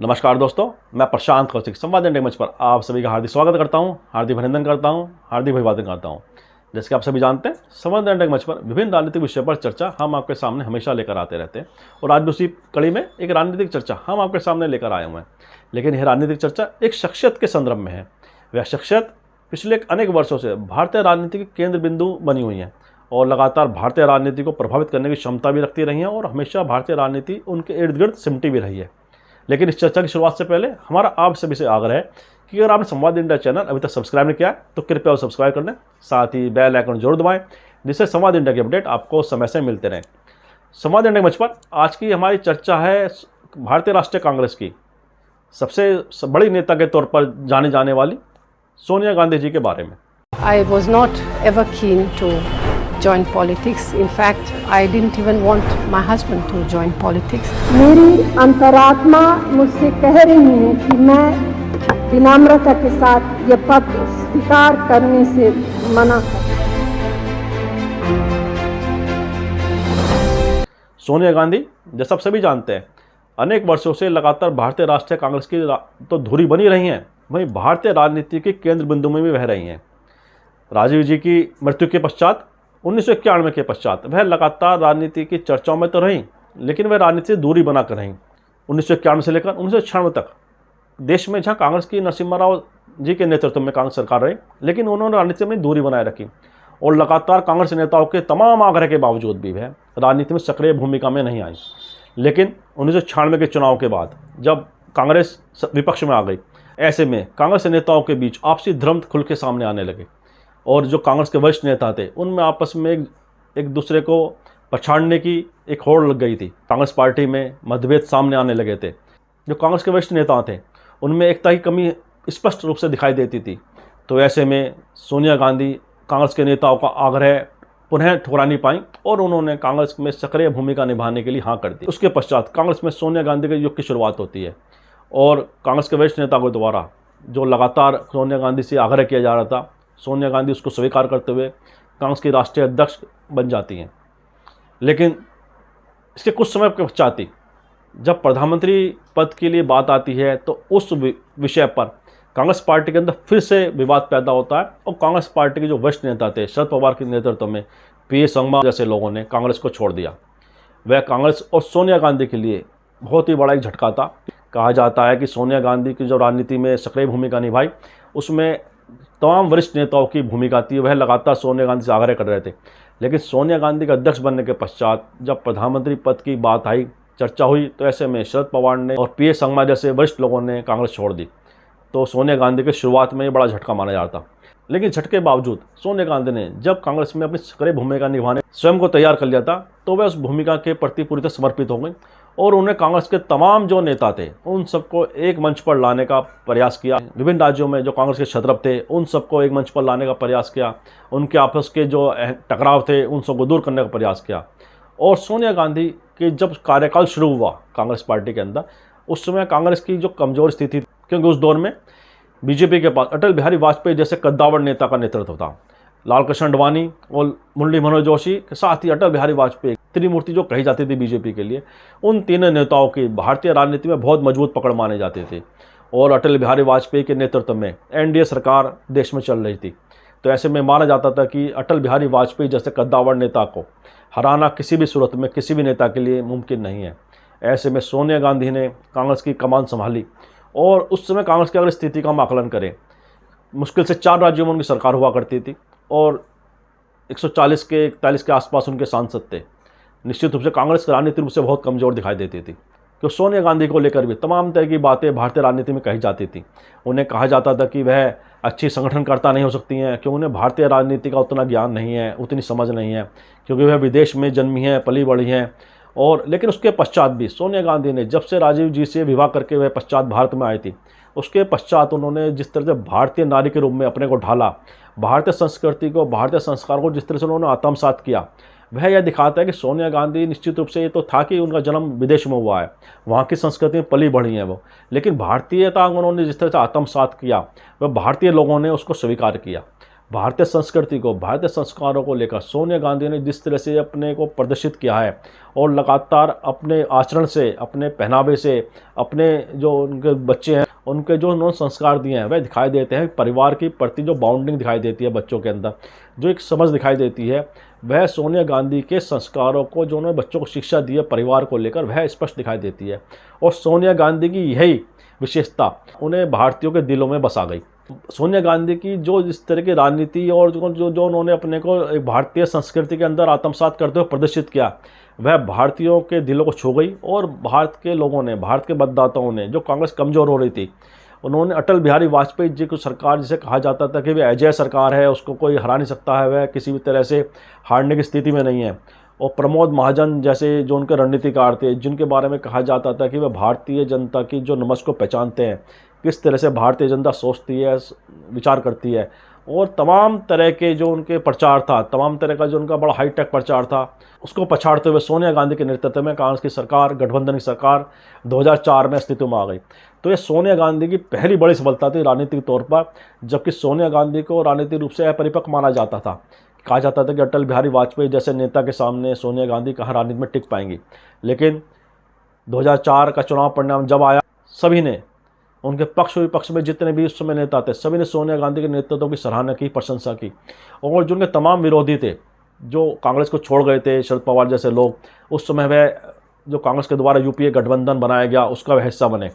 नमस्कार दोस्तों, मैं प्रशांत कौशिक संवाद इंडिया मंच पर आप सभी का हार्दिक स्वागत करता हूं, हार्दिक अभिनंदन करता हूं, हार्दिक अभिवादन करता हूं। जैसे कि आप सभी जानते हैं, संवाद इंडिया मंच पर विभिन्न राजनीतिक विषयों पर चर्चा हम आपके सामने हमेशा लेकर आते रहते हैं और आज भी उसी कड़ी में एक राजनीतिक चर्चा हम आपके सामने लेकर आए हुए हैं। लेकिन यह राजनीतिक चर्चा एक शख्सियत के संदर्भ में है। वह शख्सियत पिछले अनेक वर्षों से भारतीय राजनीति के केंद्र बिंदु बनी हुई हैं और लगातार भारतीय राजनीति को प्रभावित करने की क्षमता भी रखती रही हैं और हमेशा भारतीय राजनीति उनके इर्द गिर्द सिमटी भी रही है। लेकिन इस चर्चा की शुरुआत से पहले हमारा आप सभी से आग्रह है कि अगर आपने संवाद इंडिया चैनल अभी तक सब्सक्राइब नहीं किया है तो कृपया उसे सब्सक्राइब कर लें, साथ ही बेल आइकन जरूर दबाएं जिससे संवाद इंडिया की अपडेट आपको समय से मिलते रहें। संवाद इंडिया मंच पर आज की हमारी चर्चा है भारतीय राष्ट्रीय कांग्रेस की सबसे बड़ी नेता के तौर पर जाने जाने वाली सोनिया गांधी जी के बारे में। I was not ever keen to join politics. In fact, I didn't even want my husband to join politics. मेरी अंतरात्मा मुझसे कह रही है कि मैं विनम्रता के साथ ये पद स्वीकार करने से मना कर। सोनिया गांधी, जैसा आप सभी जानते हैं, अनेक वर्षों से लगातार भारतीय राष्ट्रीय कांग्रेस की तो धुरी बनी रही हैं, वहीं भारतीय राजनीति के केंद्र बिंदु में भी बह रही हैं। राजीव जी की मृत्यु के पश्चात 1991 के पश्चात वह लगातार राजनीति की चर्चाओं में तो रहीं, लेकिन वह राजनीति से दूरी बनाकर रहीं। 1991 से लेकर 1996 तक देश में जहां कांग्रेस की नरसिम्हा राव जी के नेतृत्व में कांग्रेस सरकार रही, लेकिन उन्होंने राजनीति से अपनी दूरी बनाए रखी और लगातार कांग्रेस नेताओं के तमाम आग्रह के बावजूद भी वह राजनीति में सक्रिय भूमिका में नहीं आई। लेकिन 1996 के चुनाव के बाद जब कांग्रेस विपक्ष में आ गई, ऐसे में कांग्रेस नेताओं के बीच आपसी द्वंद्व खुल के सामने आने लगे और जो कांग्रेस के वरिष्ठ नेता थे उनमें आपस में एक दूसरे को पछाड़ने की एक होड़ लग गई थी। कांग्रेस पार्टी में मतभेद सामने आने लगे थे। जो कांग्रेस के वरिष्ठ नेता थे उनमें एकता की कमी स्पष्ट रूप से दिखाई देती थी। तो ऐसे में सोनिया गांधी कांग्रेस के नेताओं का आग्रह पुनः ठुकरा नहीं पाई और उन्होंने कांग्रेस में सक्रिय भूमिका निभाने के लिए हाँ कर दी। उसके पश्चात कांग्रेस में सोनिया गांधी के युग की शुरुआत होती है और कांग्रेस के वरिष्ठ नेताओं के द्वारा जो लगातार सोनिया गांधी से आग्रह किया जा रहा था, सोनिया गांधी उसको स्वीकार करते हुए कांग्रेस की राष्ट्रीय अध्यक्ष बन जाती हैं। लेकिन इसके कुछ समय के पश्चात ही जब प्रधानमंत्री पद के लिए बात आती है तो उस विषय पर कांग्रेस पार्टी के अंदर फिर से विवाद पैदा होता है और कांग्रेस पार्टी के जो वरिष्ठ नेता थे शरद पवार के नेतृत्व में पी ए संगमा जैसे लोगों ने कांग्रेस को छोड़ दिया। वह कांग्रेस और सोनिया गांधी के लिए बहुत ही बड़ा एक झटका था। कहा जाता है कि सोनिया गांधी की जो राजनीति में सक्रिय भूमिका निभाई उसमें तमाम वरिष्ठ नेताओं की भूमिका थी। वह लगातार सोनिया गांधी से आग्रह कर रहे थे, लेकिन सोनिया गांधी के अध्यक्ष बनने के पश्चात जब प्रधानमंत्री पद की बात आई, चर्चा हुई, तो ऐसे में शरद पवार ने और पी ए संगमा जैसे वरिष्ठ लोगों ने कांग्रेस छोड़ दी। तो सोनिया गांधी के शुरुआत में ये बड़ा झटका माना जाता था। लेकिन झटके के बावजूद सोनिया गांधी ने जब कांग्रेस में अपनी सक्रिय भूमिका निभाने स्वयं को तैयार कर लिया था तो वह उस भूमिका के प्रति पूरी तरह समर्पित हो गई और उन्हें कांग्रेस के तमाम जो नेता थे उन सबको एक मंच पर लाने का प्रयास किया। विभिन्न राज्यों में जो कांग्रेस के छत्रप थे उन सबको एक मंच पर लाने का प्रयास किया, उनके आपस के जो टकराव थे उन सबको दूर करने का प्रयास किया। और सोनिया गांधी के जब कार्यकाल शुरू हुआ कांग्रेस पार्टी के अंदर, उस समय कांग्रेस की जो कमज़ोर स्थिति, क्योंकि उस दौर में बीजेपी के पास अटल बिहारी वाजपेयी जैसे कद्दावर नेता का नेतृत्व था। लाल कृष्ण अडवाणी और मुरली मनोहर जोशी के साथ ही अटल बिहारी वाजपेयी, त्रिमूर्ति जो कही जाती थी बीजेपी के लिए, उन तीनों नेताओं की भारतीय राजनीति में बहुत मजबूत पकड़ माने जाते थे और अटल बिहारी वाजपेयी के नेतृत्व में एनडीए सरकार देश में चल रही थी। तो ऐसे में माना जाता था कि अटल बिहारी वाजपेयी जैसे कद्दावर नेता को हराना किसी भी सूरत में किसी भी नेता के लिए मुमकिन नहीं है। ऐसे में सोनिया गांधी ने कांग्रेस की कमान संभाली और उस समय कांग्रेस की अगर स्थिति का हम आकलन करें, मुश्किल से 4 राज्यों में उनकी सरकार हुआ करती थी और 140 के 41 के आसपास उनके सांसद थे। निश्चित रूप से कांग्रेस की राजनीति रूप से बहुत कमज़ोर दिखाई देती थी। तो सोनिया गांधी को लेकर भी तमाम तरह की बातें भारतीय राजनीति में कही जाती थी। उन्हें कहा जाता था कि वह अच्छी संगठनकर्ता नहीं हो सकती हैं क्योंकि उन्हें भारतीय राजनीति का उतना ज्ञान नहीं है, उतनी समझ नहीं है, क्योंकि वह विदेश में जन्मी हैं, पली बढ़ी हैं। और लेकिन उसके पश्चात भी सोनिया गांधी ने जब से राजीव जी से विवाह करके वह पश्चात भारत में आई थी, उसके पश्चात उन्होंने जिस तरह से भारतीय नारी के रूप में अपने को ढाला, भारतीय संस्कृति को, भारतीय संस्कार को जिस तरह से उन्होंने आत्मसात किया, वह यह दिखाता है कि सोनिया गांधी निश्चित रूप से ये तो था कि उनका जन्म विदेश में हुआ है, वहाँ की संस्कृति में पली बढ़ी है वो, लेकिन भारतीयता उन्होंने जिस तरह से आत्मसात किया वह भारतीय लोगों ने उसको स्वीकार किया। भारतीय संस्कृति को, भारतीय संस्कारों को लेकर सोनिया गांधी ने जिस तरह से अपने को प्रदर्शित किया है और लगातार अपने आचरण से, अपने पहनावे से, अपने जो उनके बच्चे हैं उनके जो उन्होंने संस्कार दिए हैं वह दिखाई देते हैं। परिवार के प्रति जो बाउंडिंग दिखाई देती है बच्चों के अंदर, जो एक समझ दिखाई देती है, वह सोनिया गांधी के संस्कारों को जो उन्होंने बच्चों को शिक्षा दी है परिवार को लेकर, वह स्पष्ट दिखाई देती है। और सोनिया गांधी की यही विशेषता उन्हें भारतीयों के दिलों में बसा गई। सोनिया गांधी की जो इस तरह की राजनीति और जो उन्होंने अपने को एक भारतीय संस्कृति के अंदर आत्मसात करते हुए प्रदर्शित किया, वह भारतीयों के दिलों को छू गई। और भारत के लोगों ने, भारत के मतदाताओं ने, जो कांग्रेस कमज़ोर हो रही थी, उन्होंने अटल बिहारी वाजपेयी जी को सरकार, जिसे कहा जाता था कि वह अजय सरकार है, उसको कोई हरा नहीं सकता है, वह किसी भी तरह से हारने की स्थिति में नहीं है, और प्रमोद महाजन जैसे जो उनके रणनीतिकार थे, जिनके बारे में कहा जाता था कि वह भारतीय जनता की जो नमज को पहचानते हैं, किस तरह से भारतीय जनता सोचती है, विचार करती है, और तमाम तरह के जो उनके प्रचार था, तमाम तरह का जो उनका बड़ा हाईटेक प्रचार था, उसको पछाड़ते हुए सोनिया गांधी के नेतृत्व में कांग्रेस की सरकार, गठबंधन की सरकार 2004 में अस्तित्व में आ गई। तो ये सोनिया गांधी की पहली बड़ी सफलता थी राजनीतिक तौर पर, जबकि सोनिया गांधी को राजनीतिक रूप से अपरिपक्व माना जाता था। कहा जाता था कि अटल बिहारी वाजपेयी जैसे नेता के सामने सोनिया गांधी कहाँ राजनीति में टिक पाएंगी। लेकिन 2004 का चुनाव परिणाम जब आया, सभी ने, उनके पक्ष विपक्ष में जितने भी उस समय नेता थे, सभी ने सोनिया गांधी के नेतृत्व की सराहना की, प्रशंसा की। और जो उनके तमाम विरोधी थे, जो कांग्रेस को छोड़ गए थे, शरद पवार जैसे लोग, उस समय वह जो कांग्रेस के द्वारा यूपीए गठबंधन बनाया गया उसका वह हिस्सा बने,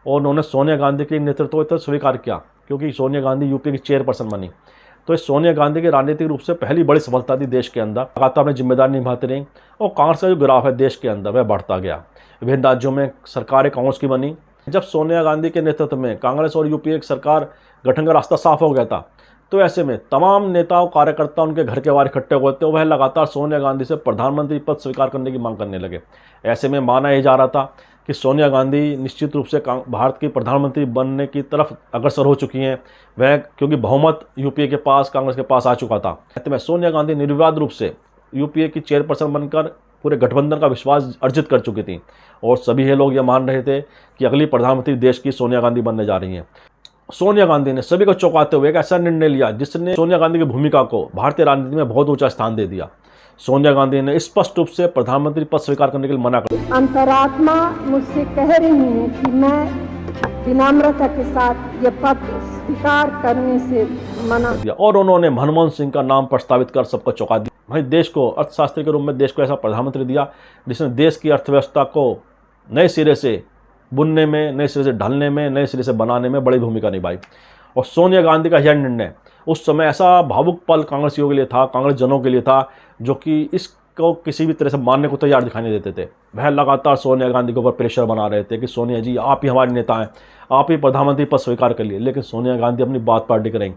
और उन्होंने सोनिया गांधी के नेतृत्व को स्वीकार किया, क्योंकि सोनिया गांधी यूपीए की चेयरपर्सन बनी। तो इस सोनिया गांधी की राजनीतिक रूप से पहली बड़ी सफलता थी देश के अंदर। लगातार अपनी जिम्मेदारी निभाती रही, और कांग्रेस का जो ग्राफ है देश के अंदर वह बढ़ता गया। विभिन्न राज्यों में सरकारें कांग्रेस की बनी। जब सोनिया गांधी के नेतृत्व में कांग्रेस और यूपीए की सरकार गठन का रास्ता साफ हो गया था, तो ऐसे में तमाम नेताओं, कार्यकर्ता उनके घर के बाहर इकट्ठे हुए थे, वह लगातार सोनिया गांधी से प्रधानमंत्री पद स्वीकार करने की मांग करने लगे। ऐसे में माना यह जा रहा था कि सोनिया गांधी निश्चित रूप से भारत की प्रधानमंत्री बनने की तरफ अग्रसर हो चुकी हैं, वह क्योंकि बहुमत यूपीए के पास, कांग्रेस के पास आ चुका था। ऐसे में सोनिया गांधी निर्विवाद रूप से यूपीए की चेयरपर्सन बनकर पूरे गठबंधन का विश्वास अर्जित कर चुकी थी, और सभी ये लोग ये मान रहे थे कि अगली प्रधानमंत्री देश की सोनिया गांधी बनने जा रही हैं। सोनिया गांधी ने सभी को चौंकाते हुए एक ऐसा निर्णय लिया जिसने सोनिया गांधी की भूमिका को भारतीय राजनीति में बहुत ऊंचा स्थान दे दिया। सोनिया गांधी ने स्पष्ट रूप से प्रधानमंत्री पद स्वीकार करने के लिए मना कर दिया। अंतरात्मा मुझसे कह रही है कि मैं विनम्रता के साथ ये पद स्वीकार करने से मना दिया, और उन्होंने मनमोहन सिंह का नाम प्रस्तावित कर सबको चौंका दिया। भाई, देश को अर्थशास्त्री के रूप में देश को ऐसा प्रधानमंत्री दिया जिसने देश की अर्थव्यवस्था को नए सिरे से बुनने में, नए सिरे से ढलने में, नए सिरे से बनाने में बड़ी भूमिका निभाई। और सोनिया गांधी का यह निर्णय उस समय ऐसा भावुक पल कांग्रेसियों के लिए था, कांग्रेस जनों के लिए था, जो कि इसको किसी भी तरह से मानने को तैयार दिखाई नहीं देते थे। वह लगातार सोनिया गांधी के ऊपर प्रेशर बना रहे थे कि सोनिया जी, आप ही हमारे नेता हैं, आप ही प्रधानमंत्री पद स्वीकार कर लिए। लेकिन सोनिया गांधी अपनी बात पर अडिग रहीं।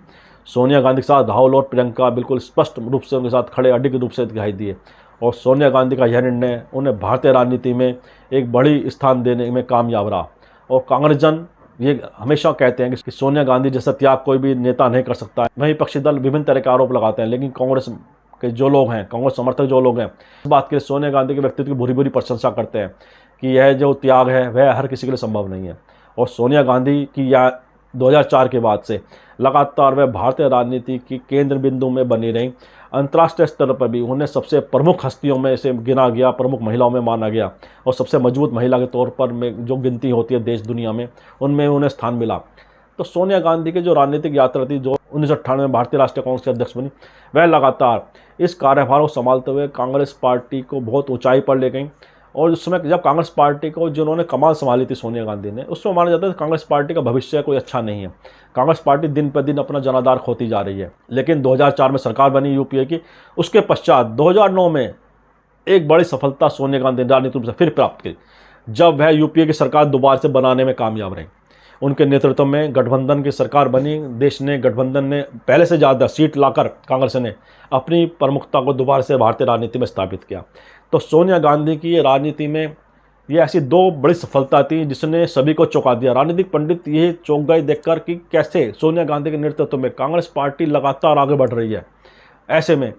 सोनिया गांधी के साथ राहुल और प्रियंका बिल्कुल स्पष्ट रूप से उनके साथ खड़े अडिग रूप से दिखाई दिए, और सोनिया गांधी का यह निर्णय उन्हें भारतीय राजनीति में एक बड़ी स्थान देने में कामयाब रहा। और कांग्रेस जन ये हमेशा कहते हैं कि सोनिया गांधी जैसा त्याग कोई भी नेता नहीं कर सकता है। वहीं विपक्षी दल विभिन्न तरह के आरोप लगाते हैं, लेकिन कांग्रेस के जो लोग हैं, कांग्रेस समर्थक जो लोग हैं, इस बात के लिए सोनिया गांधी के व्यक्तित्व की बुरी बुरी प्रशंसा करते हैं कि यह जो त्याग है वह हर किसी के लिए संभव नहीं है। और सोनिया गांधी की यह 2004 के बाद से लगातार वह भारतीय राजनीति की केंद्र बिंदु में बनी रहीं। अंतर्राष्ट्रीय स्तर पर भी उन्हें सबसे प्रमुख हस्तियों में से गिना गया, प्रमुख महिलाओं में माना गया, और सबसे मजबूत महिला के तौर पर में जो गिनती होती है देश दुनिया में, उनमें उन्हें स्थान मिला। तो सोनिया गांधी की जो राजनीतिक यात्रा थी, जो 1998 में भारतीय राष्ट्रीय कांग्रेस के अध्यक्ष बनी, वह लगातार इस कार्यभार को संभालते हुए कांग्रेस पार्टी को बहुत ऊंचाई पर ले गई। और उस समय जब कांग्रेस पार्टी को जिन्होंने कमान संभाली थी सोनिया गांधी ने, उसमें माना जाता है कांग्रेस पार्टी का भविष्य कोई अच्छा नहीं है। कांग्रेस पार्टी दिन पर दिन अपना जनाधार खोती जा रही है। लेकिन 2004 में सरकार बनी यूपीए की, उसके पश्चात 2009 में एक बड़ी सफलता सोनिया गांधी ने राजनीतिक रूप से फिर प्राप्त की, जब वह यूपीए की सरकार दोबारा से बनाने में कामयाब रही। उनके नेतृत्व में गठबंधन की सरकार बनी। देश ने, गठबंधन ने पहले से ज़्यादा सीट लाकर कांग्रेस ने अपनी प्रमुखता को दोबारा से भारतीय राजनीति में स्थापित किया। तो सोनिया गांधी की ये राजनीति में ये ऐसी दो बड़ी सफलता थी जिसने सभी को चौंका दिया। राजनीतिक पंडित ये चौंक गए देखकर कि कैसे सोनिया गांधी के नेतृत्व में कांग्रेस पार्टी लगातार आगे बढ़ रही है। ऐसे में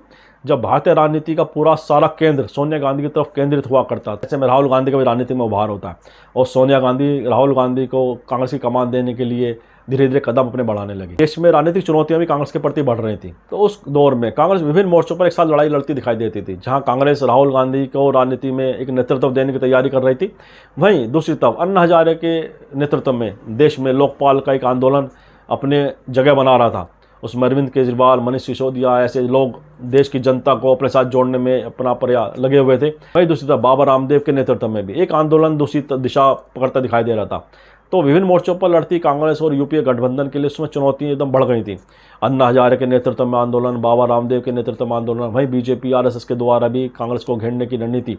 जब भारतीय राजनीति का पूरा सारा केंद्र सोनिया गांधी की तरफ केंद्रित हुआ करता था, ऐसे में राहुल गांधी का भी राजनीति में उभार होता है, और सोनिया गांधी राहुल गांधी को कांग्रेस की कमान देने के लिए धीरे धीरे कदम अपने बढ़ाने लगी। देश में राजनीतिक चुनौतियां भी कांग्रेस के प्रति बढ़ रही थी। तो उस दौर में कांग्रेस विभिन्न मोर्चों पर एक साथ लड़ाई लड़ती दिखाई देती थी। जहां कांग्रेस राहुल गांधी को राजनीति में एक नेतृत्व देने की तैयारी कर रही थी, वहीं दूसरी तरफ अन्ना हजारे के नेतृत्व में देश में लोकपाल का एक आंदोलन अपने जगह बना रहा था। उसमें अरविंद केजरीवाल, मनीष सिसोदिया ऐसे लोग देश की जनता को अपने साथ जोड़ने में अपना प्रयास लगे हुए थे। वहीं दूसरी तरफ बाबा रामदेव के नेतृत्व में भी एक आंदोलन दूसरी दिशा पकड़ता दिखाई दे रहा था। तो विभिन्न मोर्चों पर लड़ती कांग्रेस और यूपीए गठबंधन के लिए उसमें चुनौतियां एकदम बढ़ गई थी। अन्ना हजारे के नेतृत्व में आंदोलन, बाबा रामदेव के नेतृत्व में आंदोलन, वहीं बीजेपी आरएसएस के द्वारा भी कांग्रेस को घेरने की रणनीति,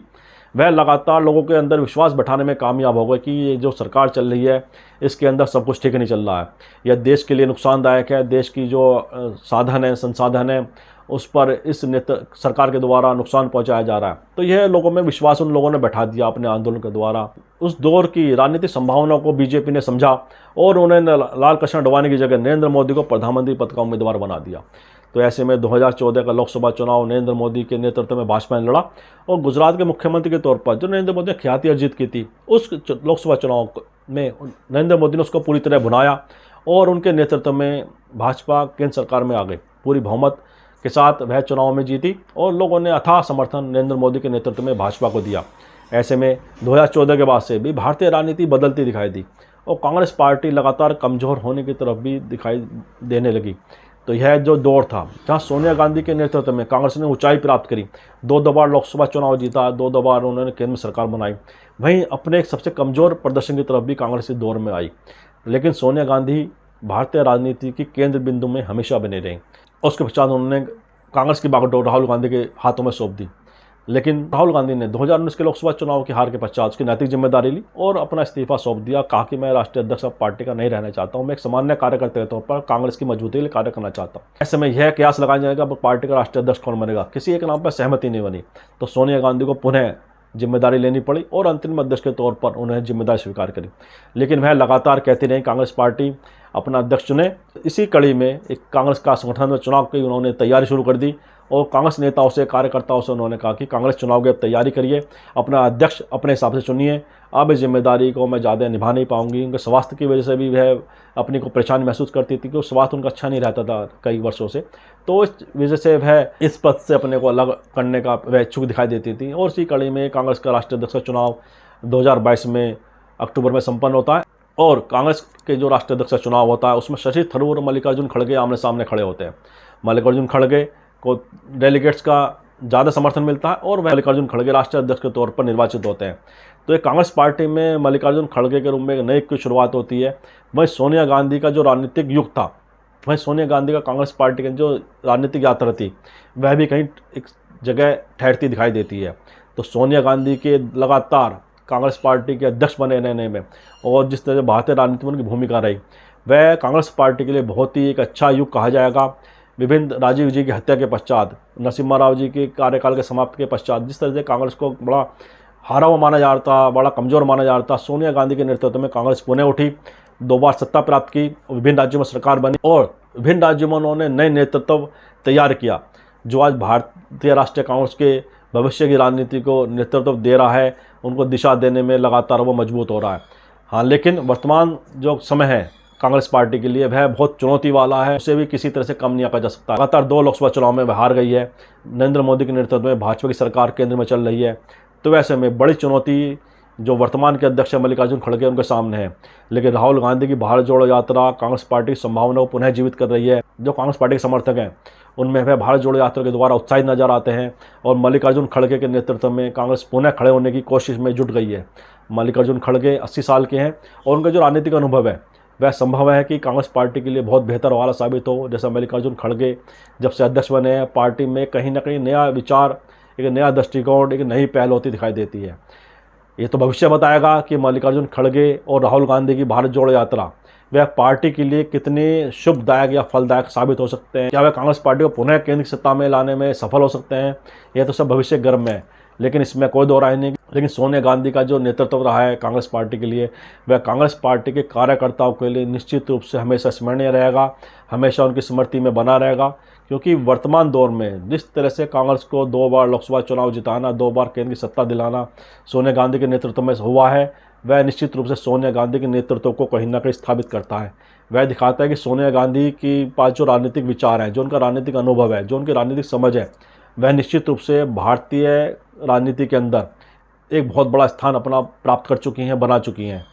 वह लगातार लोगों के अंदर विश्वास बैठाने में कामयाब हो गए कि ये जो सरकार चल रही है इसके अंदर सब कुछ ठीक नहीं चल रहा है, यह देश के लिए नुकसानदायक है, देश की जो साधन है, संसाधन है, उस पर इस सरकार के द्वारा नुकसान पहुंचाया जा रहा है। तो यह लोगों में विश्वास उन लोगों ने बैठा दिया अपने आंदोलन के द्वारा। उस दौर की राजनीतिक संभावनाओं को बीजेपी ने समझा और उन्होंने लाल कृष्ण अडवाणी की जगह नरेंद्र मोदी को प्रधानमंत्री पद का उम्मीदवार बना दिया। तो ऐसे में 2014 का लोकसभा चुनाव नरेंद्र मोदी के नेतृत्व में भाजपा ने लड़ा और गुजरात के मुख्यमंत्री के तौर पर जो नरेंद्र मोदी ने ख्याति अर्जित की थी, उस लोकसभा चुनाव में नरेंद्र मोदी ने उसको पूरी तरह भुनाया और उनके नेतृत्व में भाजपा केंद्र सरकार में आ गई। पूरी बहुमत के साथ वह चुनाव में जीती और लोगों ने अथाह समर्थन नरेंद्र मोदी के नेतृत्व में भाजपा को दिया। ऐसे में 2014 के बाद से भी भारतीय राजनीति बदलती दिखाई दी और कांग्रेस पार्टी लगातार कमज़ोर होने की तरफ भी दिखाई देने लगी। तो यह जो दौर था जहां सोनिया गांधी के नेतृत्व में कांग्रेस ने ऊंचाई प्राप्त करी, 2 बार लोकसभा चुनाव जीता, 2 बार उन्होंने केंद्र में सरकार बनाई, वहीं अपने एक सबसे कमज़ोर प्रदर्शन की तरफ भी कांग्रेस इस दौर में आई। लेकिन सोनिया गांधी भारतीय राजनीति की केंद्र बिंदु में हमेशा बने रहीं। उसके पश्चात उन्होंने कांग्रेस की बागडोर राहुल गांधी के हाथों में सौंप दी। लेकिन राहुल गांधी ने 2019 के लोकसभा चुनाव की हार के पश्चात उसकी नैतिक जिम्मेदारी ली और अपना इस्तीफा सौंप दिया। कहा कि मैं राष्ट्रीय अध्यक्ष पार्टी का नहीं रहना चाहता हूं, मैं एक सामान्य कार्यकर्ता के तौर पर कांग्रेस की मजबूती के लिए कार्य करना चाहता हूं। ऐसे में यह कयास लगाया जाएगा पार्टी का राष्ट्रीय अध्यक्ष कौन बनेगा, किसी एक नाम पर सहमति नहीं बनी। तो सोनिया गांधी को पुनः जिम्मेदारी लेनी पड़ी और अंतरिम अध्यक्ष के तौर पर उन्हें जिम्मेदारी स्वीकार करी। लेकिन वह लगातार कहती रही कांग्रेस पार्टी अपना अध्यक्ष चुने। इसी कड़ी में एक कांग्रेस का संगठन में चुनाव की उन्होंने तैयारी शुरू कर दी और कांग्रेस नेताओं से, कार्यकर्ताओं से उन्होंने कहा कि कांग्रेस चुनाव की अब तैयारी करिए, अपना अध्यक्ष अपने हिसाब से चुनिए, अब इस जिम्मेदारी को मैं ज़्यादा निभा नहीं पाऊंगी। उनके स्वास्थ्य की वजह से भी वह अपनी को परेशानी महसूस करती थी कि स्वास्थ्य उनका अच्छा नहीं रहता था कई वर्षों से। तो इस वजह से वह इस पद से अपने को अलग करने का वह इच्छुक दिखाई देती थी। और इसी कड़ी में कांग्रेस का राष्ट्रीय अध्यक्ष का चुनाव 2022 में अक्टूबर में संपन्न होता है और कांग्रेस के जो राष्ट्रीय अध्यक्ष का चुनाव होता है उसमें शशि थरूर और मल्लिकार्जुन खड़गे आमने सामने खड़े होते हैं। मल्लिकार्जुन खड़गे को डेलीगेट्स का ज़्यादा समर्थन मिलता है और मल्लिकार्जुन खड़गे राष्ट्रीय अध्यक्ष के तौर पर निर्वाचित होते हैं। तो एक कांग्रेस पार्टी में मल्लिकार्जुन खड़गे के रूप में एक नई की शुरुआत होती है। वहीं सोनिया गांधी का जो राजनीतिक युग था, वहीं सोनिया गांधी का कांग्रेस पार्टी की जो राजनीतिक यात्रा थी वह भी कहीं एक जगह ठहरती दिखाई देती है। तो सोनिया गांधी के लगातार कांग्रेस पार्टी के अध्यक्ष बने रहने में और जिस तरह भारतीय राजनीति में उनकी भूमिका रही, वह कांग्रेस पार्टी के लिए बहुत ही एक अच्छा युग कहा जाएगा। विभिन्न राजीव जी की हत्या के पश्चात, नरसिम्हा राव जी के कार्यकाल के समाप्ति के पश्चात जिस तरह से कांग्रेस को बड़ा हारा हुआ माना जा रहा था, बड़ा कमज़ोर माना जा रहा था, सोनिया गांधी के नेतृत्व में कांग्रेस पुनः उठी, 2 बार सत्ता प्राप्त की, विभिन्न राज्यों में सरकार बनी और विभिन्न राज्यों में उन्होंने नए नेतृत्व तैयार किया जो आज भारतीय राष्ट्रीय कांग्रेस के भविष्य की राजनीति को नेतृत्व दे रहा है, उनको दिशा देने में लगातार वो मजबूत हो रहा है। हाँ, लेकिन वर्तमान जो समय है कांग्रेस पार्टी के लिए वह बहुत चुनौती वाला है, उसे भी किसी तरह से कम नहीं आंका जा सकता। लगातार 2 लोकसभा चुनाव में वह हार गई है। नरेंद्र मोदी के नेतृत्व में भाजपा की सरकार केंद्र में चल रही है। तो वैसे में बड़ी चुनौती जो वर्तमान के अध्यक्ष मल्लिकार्जुन खड़गे उनके सामने है। लेकिन राहुल गांधी की भारत जोड़ो यात्रा कांग्रेस पार्टी की संभावना को पुनः जीवित कर रही है। जो कांग्रेस पार्टी के समर्थक हैं उनमें वह भारत जोड़ो यात्रा के द्वारा उत्साहित नजर आते हैं और मल्लिकार्जुन खड़गे के नेतृत्व में कांग्रेस पुनः खड़े होने की कोशिश में जुट गई है। मल्लिकार्जुन खड़गे 80 साल के हैं और उनका जो राजनीतिक अनुभव है वह संभव है कि कांग्रेस पार्टी के लिए बहुत बेहतर वाला साबित हो। जैसा मल्लिकार्जुन खड़गे जब से अध्यक्ष बने हैं, पार्टी में कहीं ना कहीं नया विचार, एक नया दृष्टिकोण, एक नई पहल होती दिखाई देती है। ये तो भविष्य बताएगा कि मल्लिकार्जुन खड़गे और राहुल गांधी की भारत जोड़ो यात्रा वह पार्टी के लिए कितने शुभदायक या फलदायक साबित हो सकते हैं। क्या वह कांग्रेस पार्टी को पुनः केंद्र की सत्ता में लाने में सफल हो सकते हैं, यह तो सब भविष्य गर्म में, लेकिन इसमें कोई दो राय नहीं। लेकिन सोनिया गांधी का जो नेतृत्व रहा है कांग्रेस पार्टी के लिए, वह कांग्रेस पार्टी के कार्यकर्ताओं के लिए निश्चित रूप से हमेशा स्मरणीय रहेगा, हमेशा उनकी स्मृति में बना रहेगा। क्योंकि वर्तमान दौर में जिस तरह से कांग्रेस को 2 बार लोकसभा चुनाव जिताना, 2 बार केंद्र की सत्ता दिलाना सोनिया गांधी के नेतृत्व में हुआ है, वह निश्चित रूप से सोनिया गांधी के नेतृत्व को कहीं ना कहीं स्थापित करता है। वह दिखाता है कि सोनिया गांधी की पास जो राजनीतिक विचार हैं, जो उनका राजनीतिक अनुभव है, जो उनकी राजनीतिक समझ है, वह निश्चित रूप से भारतीय राजनीति के अंदर एक बहुत बड़ा स्थान अपना प्राप्त कर चुकी हैं, बना चुकी हैं।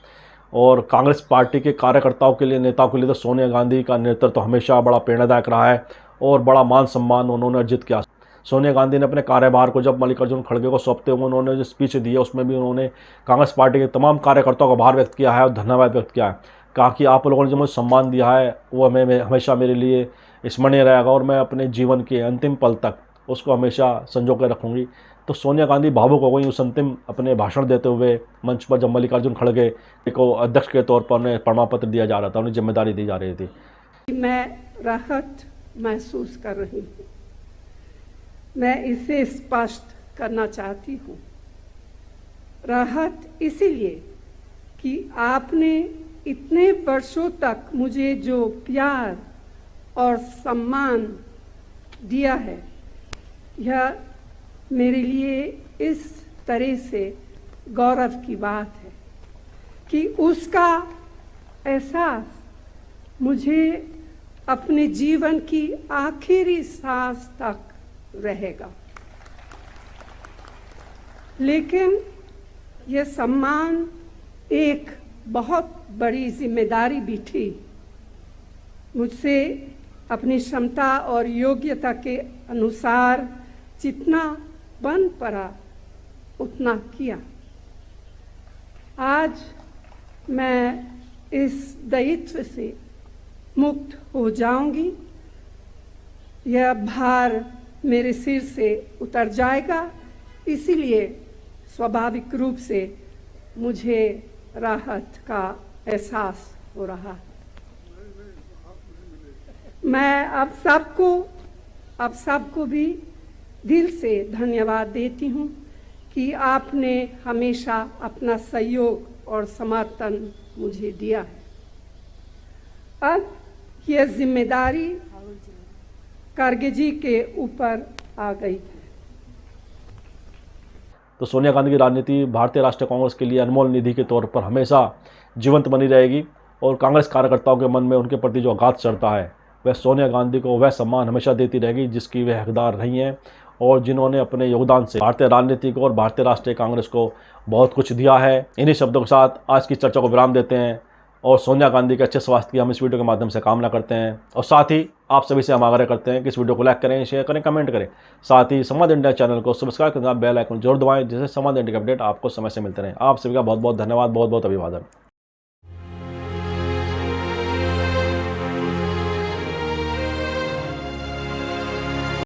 और कांग्रेस पार्टी के कार्यकर्ताओं के लिए, नेताओं के लिए तो सोनिया गांधी का नेतृत्व तो हमेशा बड़ा प्रेरणादायक रहा है और बड़ा मान सम्मान उन्होंने अर्जित किया। सोनिया गांधी ने अपने कार्यभार को जब मल्लिकार्जुन खड़गे को सौंपते हुए उन्होंने जो स्पीच दी है, उसमें भी उन्होंने कांग्रेस पार्टी के तमाम कार्यकर्ताओं का आभार व्यक्त किया है और धन्यवाद व्यक्त किया है। कहा कि आप लोगों ने जो मुझे सम्मान दिया है वो हमें हमेशा मेरे लिए स्मरणीय रहेगा और मैं अपने जीवन के अंतिम पल तक उसको हमेशा संजो कर रखूँगी। तो सोनिया गांधी भावुक हो गई उस अंतिम अपने भाषण देते हुए मंच पर, जब मल्लिकार्जुन खड़गे को अध्यक्ष के तौर पर उन्हें प्रमाण पत्र दिया जा रहा था, उन्हें जिम्मेदारी दी जा रही थी। मैं राहत महसूस कर रही हूँ। मैं इसे स्पष्ट करना चाहती हूँ। राहत इसीलिए कि आपने इतने वर्षों तक मुझे जो प्यार और सम्मान दिया है, यह मेरे लिए इस तरह से गौरव की बात है कि उसका एहसास मुझे अपने जीवन की आखिरी सांस तक रहेगा। लेकिन यह सम्मान एक बहुत बड़ी जिम्मेदारी भी थी। मुझसे अपनी क्षमता और योग्यता के अनुसार जितना बन पड़ा उतना किया। आज मैं इस दायित्व से मुक्त हो जाऊंगी। यह भार मेरे सिर से उतर जाएगा, इसीलिए स्वाभाविक रूप से मुझे राहत का एहसास हो रहा है। मैं आप सबको भी दिल से धन्यवाद देती हूँ कि आपने हमेशा अपना सहयोग और समर्थन मुझे दिया है। अब यह जिम्मेदारी खड़गे जी के ऊपर आ गई है। तो सोनिया गांधी की राजनीति भारतीय राष्ट्रीय कांग्रेस के लिए अनमोल निधि के तौर पर हमेशा जीवंत बनी रहेगी और कांग्रेस कार्यकर्ताओं के मन में उनके प्रति जो आघात चढ़ता है, वह सोनिया गांधी को वह सम्मान हमेशा देती रहेगी जिसकी वे हकदार रही हैं और जिन्होंने अपने योगदान से भारतीय राजनीति को और भारतीय राष्ट्रीय कांग्रेस को बहुत कुछ दिया है। इन्हीं शब्दों के साथ आज की चर्चा को विराम देते हैं और सोनिया गांधी के अच्छे स्वास्थ्य की हम इस वीडियो के माध्यम से कामना करते हैं और साथ ही आप सभी से हम आग्रह करते हैं कि इस वीडियो को लाइक करें, शेयर करें, कमेंट करें। साथ ही संवाद इंडिया चैनल को सब्सक्राइब करना, बेल आइकन जरूर दबाएं जिससे संवाद इंडिया के अपडेट आपको समय से मिलते रहें। आप सभी का बहुत बहुत धन्यवाद, बहुत बहुत अभिवादन।